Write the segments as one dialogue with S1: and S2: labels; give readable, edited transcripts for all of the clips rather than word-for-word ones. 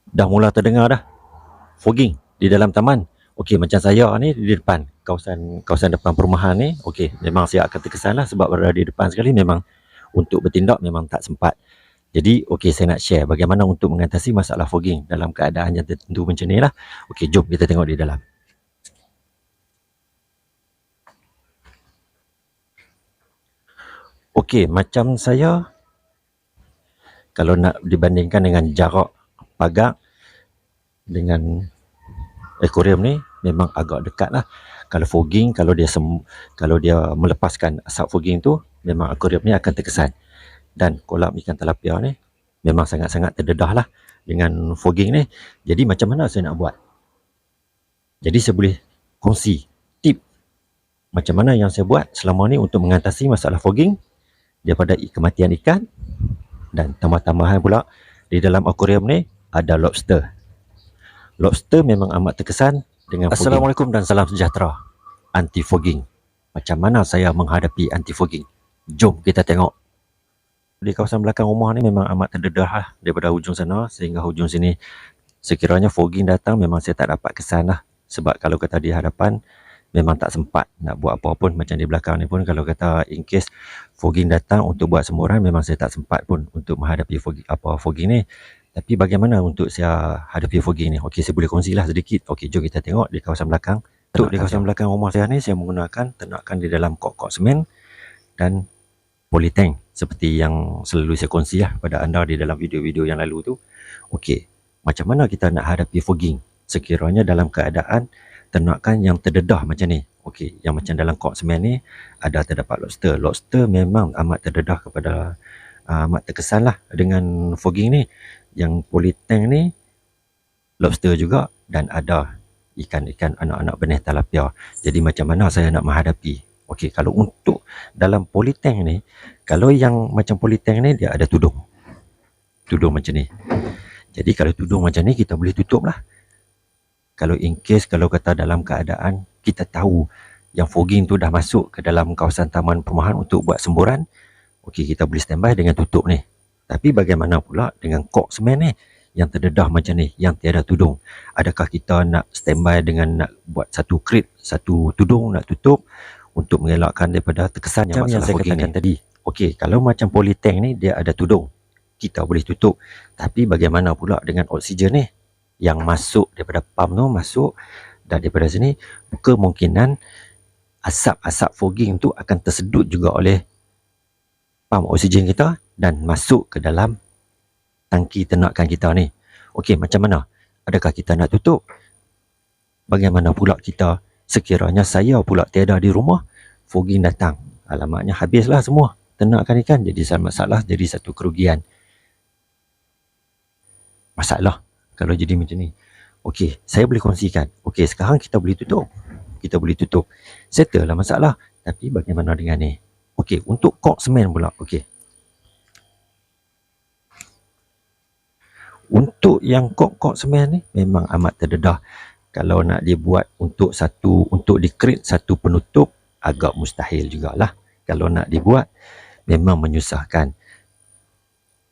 S1: Dah mula terdengar dah fogging di dalam taman. Okey, macam saya ni di depan kawasan depan perumahan ni, okey, memang saya akan terkesan lah sebab berada di depan sekali, memang untuk bertindak memang tak sempat. Jadi, okey, saya nak share bagaimana untuk mengatasi masalah fogging dalam keadaan yang tertentu macam ni lah. Okey, jom kita tengok di dalam. Okey, macam saya, kalau nak dibandingkan dengan jarak pagar dengan akuarium ni, memang agak dekat lah. Kalau fogging, kalau dia melepaskan asap fogging tu, memang akuarium ni akan terkesan. Dan kolam ikan tilapia ni memang sangat-sangat terdedah lah dengan fogging ni. Jadi macam mana saya nak buat? Jadi saya boleh kongsi tip macam mana yang saya buat selama ni untuk mengatasi masalah fogging daripada kematian ikan. Dan tambah-tambahan pula, di dalam akuarium ni ada lobster. Lobster memang amat terkesan dengan fogging. Assalamualaikum dan salam sejahtera. Anti fogging. Macam mana saya menghadapi anti fogging? Jom kita tengok. Di kawasan belakang rumah ni memang amat terdedah lah daripada hujung sana sehingga hujung sini. Sekiranya fogging datang, memang saya tak dapat kesan lah. Sebab kalau kata di hadapan, memang tak sempat nak buat apa pun. Macam di belakang ni pun, kalau kata in case fogging datang untuk buat semburan, memang saya tak sempat pun untuk menghadapi fogging ni. Tapi bagaimana untuk saya hadapi fogging ni? Okey, saya boleh kongsilah sedikit. Okey, jom kita tengok di kawasan belakang. Untuk di kawasan belakang rumah saya ni, saya menggunakan ternakan di dalam kok-kok semen dan polytank seperti yang selalu saya kongsi lah pada anda di dalam video-video yang lalu tu. Okey, macam mana kita nak hadapi fogging sekiranya dalam keadaan ternakan yang terdedah macam ni? Okey, yang macam dalam kok semen ni ada terdapat lobster. Lobster memang amat terdedah kepada amat terkesan lah dengan fogging ni. Yang polytank ni lobster juga, dan ada ikan-ikan anak-anak benih tilapia. Jadi macam mana saya nak menghadapi? Okey, kalau untuk dalam polytank ni, kalau yang macam polytank ni dia ada tudung. Tudung macam ni. Jadi kalau tudung macam ni kita boleh tutup lah. Kalau in case, kalau kata dalam keadaan kita tahu yang fogging tu dah masuk ke dalam kawasan taman perumahan untuk buat semburan, okey, kita boleh standby dengan tutup ni. Tapi bagaimana pula dengan kok semen ni yang terdedah macam ni, yang tiada tudung? Adakah kita nak standby dengan nak buat satu krit, satu tudung nak tutup untuk mengelakkan daripada terkesan yang masalah fogging ni tadi? Okey, kalau macam polytank ni dia ada tudung, kita boleh tutup. Tapi bagaimana pula dengan oksigen ni yang masuk daripada pump tu masuk, dan daripada sini kemungkinan asap-asap fogging tu akan tersedut juga oleh pump oksigen kita dan masuk ke dalam tangki ternakan kita ni. Okey, macam mana? Adakah kita nak tutup? Bagaimana pula kita sekiranya saya pula tiada di rumah, fogging datang, alamaknya habislah semua ternakan ikan. Jadi masalah, jadi satu kerugian. Masalah kalau jadi macam ni. Okey, saya boleh kongsikan. Okey, sekarang kita boleh tutup. Kita boleh tutup. Settle lah masalah. Tapi bagaimana dengan ni? Okey, untuk kok semen pula. Okey. Untuk yang kok-kok semen ni memang amat terdedah. Kalau nak dibuat untuk di-create satu penutup, agak mustahil jugalah. Kalau nak dibuat, memang menyusahkan.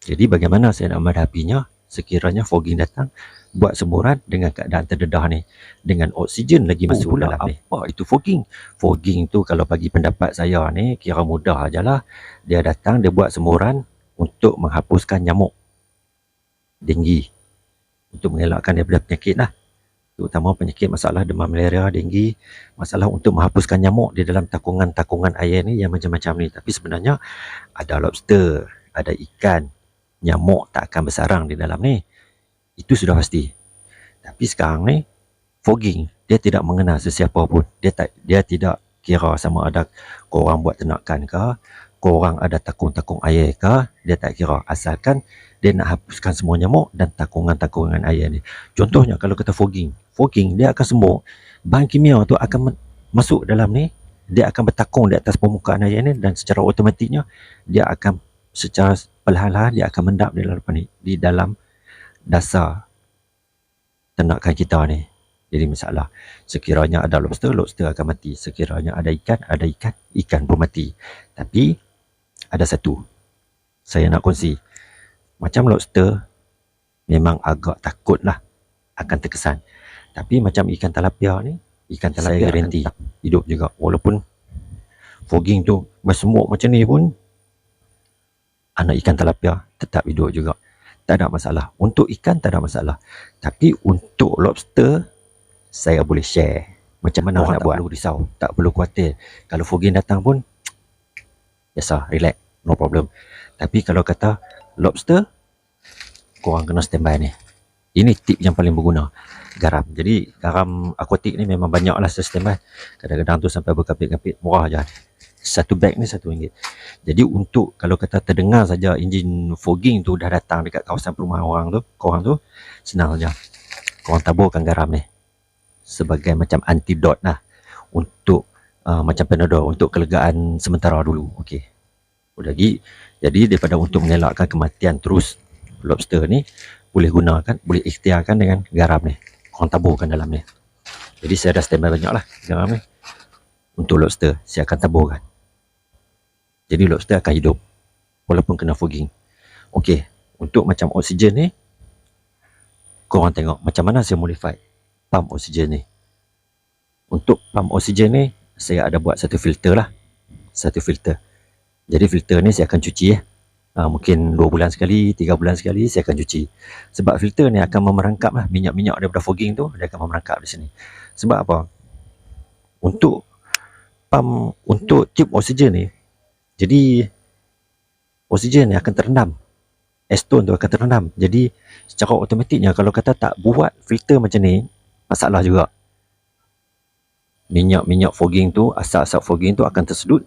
S1: Jadi bagaimana saya nak menghadapinya sekiranya fogging datang, buat semburan dengan keadaan terdedah ni, dengan oksigen lagi masuk dalam ni. Apa itu fogging? Fogging tu kalau bagi pendapat saya ni kira mudah ajalah. Dia datang, dia buat semburan untuk menghapuskan nyamuk denggi, untuk mengelakkan daripada penyakit lah, terutama penyakit masalah demam malaria, denggi, masalah untuk menghapuskan nyamuk di dalam takungan-takungan air ni yang macam-macam ni. Tapi sebenarnya ada lobster, ada ikan, nyamuk tak akan bersarang di dalam ni, itu sudah pasti. Tapi sekarang ni fogging, dia tidak mengenal sesiapa pun. Dia tidak kira sama ada korang buat ternakan ke, korang ada takung-takung air ke, dia tak kira, asalkan dia nak hapuskan semua nyamuk dan takungan-takungan air ni. Contohnya kalau kata fogging dia akan sembuh, bahan kimia tu akan masuk dalam ni, dia akan bertakung di atas permukaan air ni, dan secara otomatiknya dia akan secara perlahan-lahan dia akan mendap di dalam dasar ternakan kita ni. Jadi masalah, sekiranya ada lobster akan mati. Sekiranya ada ikan pun mati. Tapi ada satu saya nak kongsi. Macam lobster, memang agak takut lah akan terkesan. Tapi macam ikan tilapia ni, ikan tilapia saya garanti hidup juga. Walaupun fogging tu bersemuk macam ni pun, anak ikan tilapia tetap hidup juga. Tak ada masalah. Untuk ikan tak ada masalah. Tapi untuk lobster, saya boleh share macam mana orang nak buat. Tak perlu risau, tak perlu khawatir. Kalau fogging datang pun, biasa, relax, no problem. Tapi kalau kata lobster, korang kena standby ni. Ini tip yang paling berguna. Garam. Jadi garam akuatik ni memang banyak lah saya standby. Kadang-kadang tu sampai berkapit-kapit. Murah je. Satu bag ni RM1. Jadi untuk kalau kata terdengar saja enjin fogging tu dah datang dekat kawasan perumahan orang tu, korang tu, senang saja. Korang taburkan garam ni sebagai macam antidot lah. Untuk macam Panadol, untuk kelegaan sementara dulu. Okey. Lagi. Jadi daripada untuk mengelakkan kematian terus lobster ni, boleh gunakan, boleh ikhtiarkan dengan garam ni. Korang taburkan dalam ni. Jadi saya dah standby banyak lah garam ni. Untuk lobster, saya akan taburkan. Jadi lobster akan hidup walaupun kena fogging. Okey, untuk macam oksigen ni, korang tengok macam mana saya modify pump oksigen ni. Untuk pump oksigen ni, saya ada buat satu filter lah. Satu filter. Jadi filter ni saya akan cuci mungkin 2 bulan sekali, 3 bulan sekali saya akan cuci. Sebab filter ni akan memerangkap lah minyak-minyak daripada fogging tu, dia akan memerangkap di sini. Sebab apa? Untuk pump, untuk tube oksigen ni, jadi oksigen ni akan terendam. Acetone tu akan terendam. Jadi secara automatiknya kalau kata tak buat filter macam ni, masalah juga. Minyak-minyak fogging tu, asap-asap fogging tu akan tersedut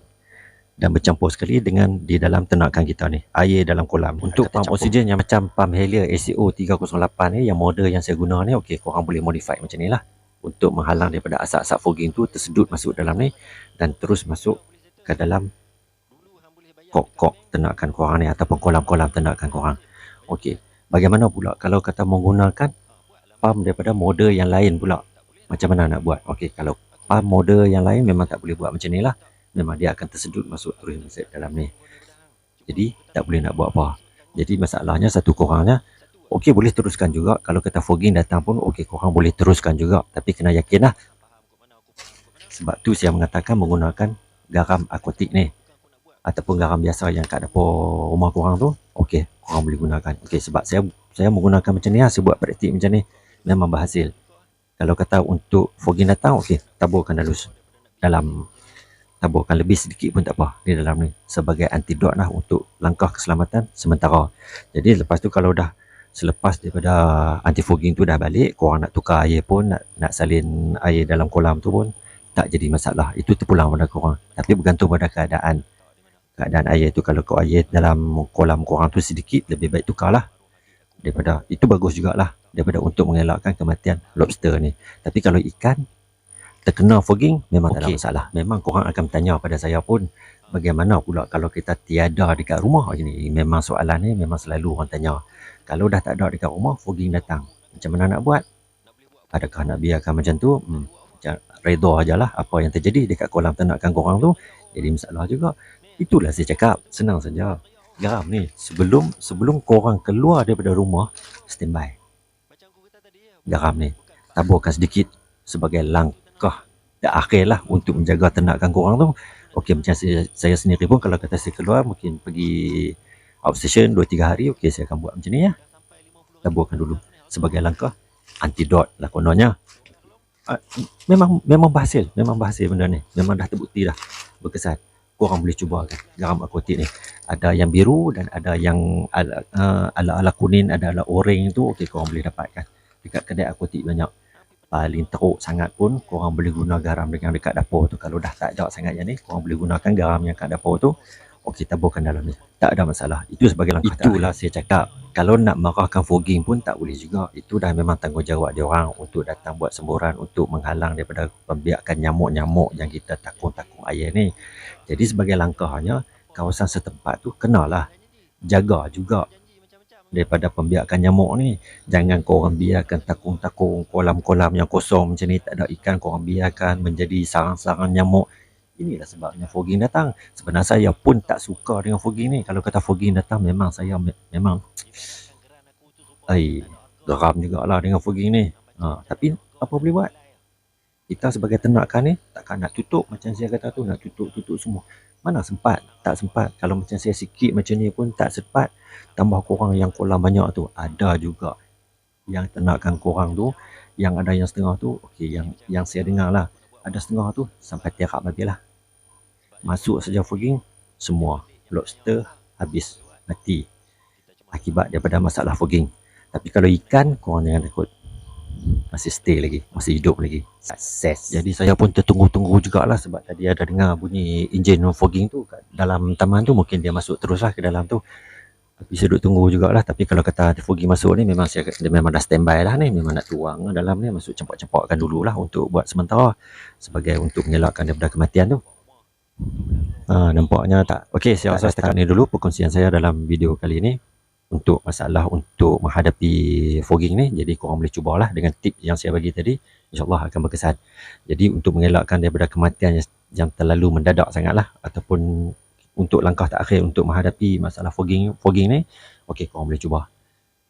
S1: dan bercampur sekali dengan di dalam ternakan kita ni, air dalam kolam. Untuk pump oksigen yang macam pump Hailer ACO 308 ni, yang model yang saya guna ni, okey, korang boleh modify macam ni lah, untuk menghalang daripada asap-asap fogging tu tersedut masuk dalam ni dan terus masuk ke dalam kok-kok ternakan korang ni ataupun kolam-kolam ternakan korang. Okey, bagaimana pula kalau kata menggunakan pump daripada model yang lain pula? Macam mana nak buat? Okey, kalau pump model yang lain memang tak boleh buat macam ni lah. Memang dia akan tersedut masuk terus masuk dalam ni. Jadi tak boleh nak buat apa. Jadi masalahnya satu korangnya, okey boleh teruskan juga. Kalau kata fogging datang pun okey, korang boleh teruskan juga. Tapi kena yakin lah. Sebab tu saya mengatakan menggunakan garam akuatik ni, ataupun garam biasa yang kat dapur rumah korang tu, okey, korang boleh gunakan. Okey, sebab saya menggunakan macam ni lah, saya buat praktik macam ni, memang berhasil. Kalau kata untuk fogging datang, okey, taburkan dalam taburkan lebih sedikit pun tak apa di dalam ni, sebagai antidot lah untuk langkah keselamatan sementara. Jadi lepas tu kalau dah selepas daripada anti fogging tu dah balik, korang nak tukar air pun, nak salin air dalam kolam tu pun tak jadi masalah. Itu terpulang pada korang. Tapi bergantung pada keadaan air tu. Kalau air dalam kolam korang tu sedikit, lebih baik tukarlah. Daripada itu bagus jugalah, daripada untuk mengelakkan kematian lobster ni. Tapi kalau ikan terkena fogging, memang tak ada masalah. Memang korang akan bertanya pada saya pun, bagaimana pula kalau kita tiada dekat rumah ni? Memang soalan ni memang selalu orang tanya. Kalau dah tak ada dekat rumah, fogging datang, macam mana nak buat? Adakah nak biarkan macam tu? Redha ajalah apa yang terjadi dekat kolam ternakan korang tu. Jadi masalah juga. Itulah saya cakap, senang saja. Garam ni, sebelum korang keluar daripada rumah, standby. Garam ni, taburkan sedikit sebagai langkah akhir lah untuk menjaga ternakan korang tu. Okey, macam saya sendiri pun kalau kata saya keluar, mungkin pergi outstation 2-3 hari, okey saya akan buat macam ni ya. Taburkan dulu sebagai langkah antidot lah kononnya. Memang berhasil benda ni. Memang dah terbukti dah berkesan. Korang boleh cuba kan garam akuatik ni. Ada yang biru dan ada yang ala kuning, ada ala oranye tu. Okey, korang boleh dapatkan dekat kedai akuatik banyak. Paling teruk sangat pun korang boleh guna garam yang dekat dapur tu. Kalau dah tak ada sangat yang ni, korang boleh gunakan garam yang kat dapur tu. Okey, taburkan dalam ni, tak ada masalah. Itu sebagai langkah. Itulah saya cakap, kalau nak marahkan fogging pun tak boleh juga. Itu dah memang tanggungjawab dia orang untuk datang buat semburan, untuk menghalang daripada pembiakan nyamuk-nyamuk yang kita takung-takung air ni. Jadi sebagai langkahnya, kawasan setempat tu kenalah jaga juga daripada pembiakan nyamuk ni. Jangan korang biarkan takung-takung kolam-kolam yang kosong macam ni, tak ada ikan, korang biarkan menjadi sarang-sarang nyamuk. Inilah sebabnya fogging datang. Sebenarnya saya pun tak suka dengan fogging ni. Kalau kata fogging datang, memang saya memang Geram jugalah dengan fogging ni. Tapi apa boleh buat? Kita sebagai ternakan ni takkan nak tutup macam saya kata tu, nak tutup semua. Mana sempat? Tak sempat. Kalau macam saya sikit macam ni pun tak sempat. Tambah korang yang kolam banyak tu, ada juga yang ternakan korang tu, yang ada yang setengah tu, okey, yang saya dengar lah, ada setengah tu sampai tiarap habis lah. Masuk saja fogging, semua lobster habis, mati akibat daripada masalah fogging. Tapi kalau ikan, korang jangan takut, masih stay lagi, masih hidup lagi, sukses. Jadi saya pun tertunggu-tunggu jugalah, sebab tadi ada dengar bunyi enjin fogging tu kat dalam taman tu, mungkin dia masuk terus lah ke dalam tu. Tapi saya duduk tunggu jugalah. Tapi kalau kata fogging masuk ni, memang dia memang dah standby dah ni, memang nak tuang dalam ni, masuk campak-campakkan dululah untuk buat sementara, sebagai untuk mengelakkan daripada kematian tu. Nampaknya tak. Okey, saya rasa setakat ni dulu perkongsian saya dalam video kali ini untuk masalah untuk menghadapi fogging ni. Jadi korang boleh cubalah dengan tip yang saya bagi tadi, InsyaAllah akan berkesan. Jadi untuk mengelakkan daripada kematian yang terlalu mendadak sangatlah, ataupun untuk langkah terakhir untuk menghadapi masalah fogging ni, okey, korang boleh cuba.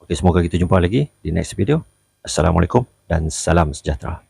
S1: Okey, semoga kita jumpa lagi di next video. Assalamualaikum dan salam sejahtera.